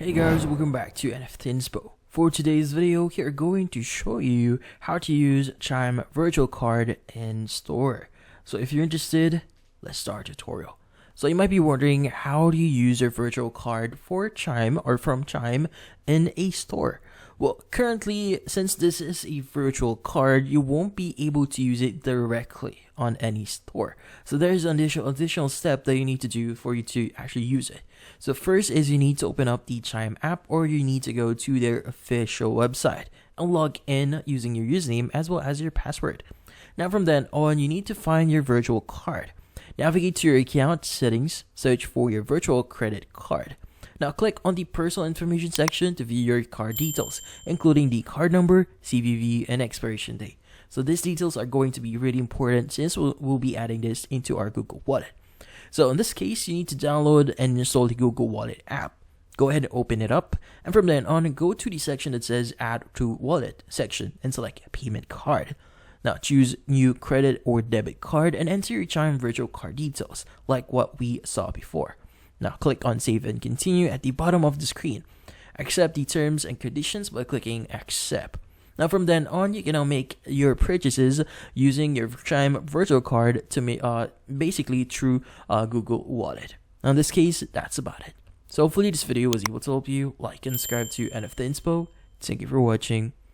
Hey guys, welcome back to NFT Inspo. For today's video, we are going to show you how to use Chime virtual card in store. So if you're interested, let's start the tutorial. So you might be wondering, how do you use your virtual card for Chime or from Chime in a store? Well, currently, since this is a virtual card, you won't be able to use it directly on any store. So there's an additional step that you need to do for you to actually use it. So first is you need to open up the Chime app, or you need to go to their official website and log in using your username as well as your password. Now from then on, you need to find your virtual card. Navigate to your account settings, search for your virtual credit card. Now click on the personal information section to view your card details, including the card number, CVV, and expiration date. So these details are going to be really important since we'll be adding this into our Google Wallet. So in this case, you need to download and install the Google Wallet app. Go ahead and open it up, and from then on, go to the section that says Add to Wallet section and select Payment Card. Now choose New Credit or Debit Card and enter your Chime virtual card details like what we saw before. Now click on Save and Continue at the bottom of the screen. Accept the terms and conditions by clicking Accept. Now from then on, you can now make your purchases using your Chime virtual card to make basically through Google Wallet. Now in this case, that's about it. So hopefully this video was able to help you. Like and subscribe to NFT Inspo. Thank you for watching.